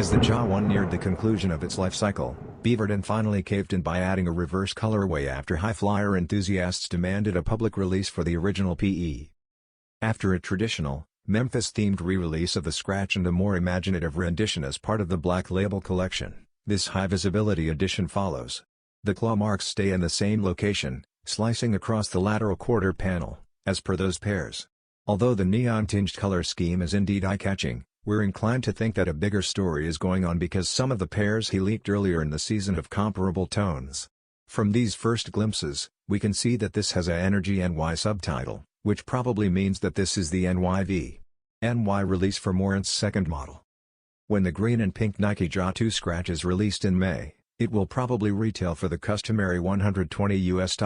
As the Ja 1 neared the conclusion of its life cycle, Beaverton finally caved in by adding a reverse colorway after high-flyer enthusiasts demanded a public release for the original PE. After a traditional, Memphis-themed re-release of the scratch and a more imaginative rendition as part of the Black Label collection, this high-visibility edition follows. The claw marks stay in the same location, slicing across the lateral quarter panel, as per those pairs. Although the neon-tinged color scheme is indeed eye-catching, we're inclined to think that a bigger story is going on because some of the pairs he leaked earlier in the season have comparable tones. From these first glimpses, we can see that this has a NRG NY subtitle, which probably means that this is the NY release for Morant's second model. When the green and pink Nike Ja 2 scratch is released in May, it will probably retail for the customary $120 US.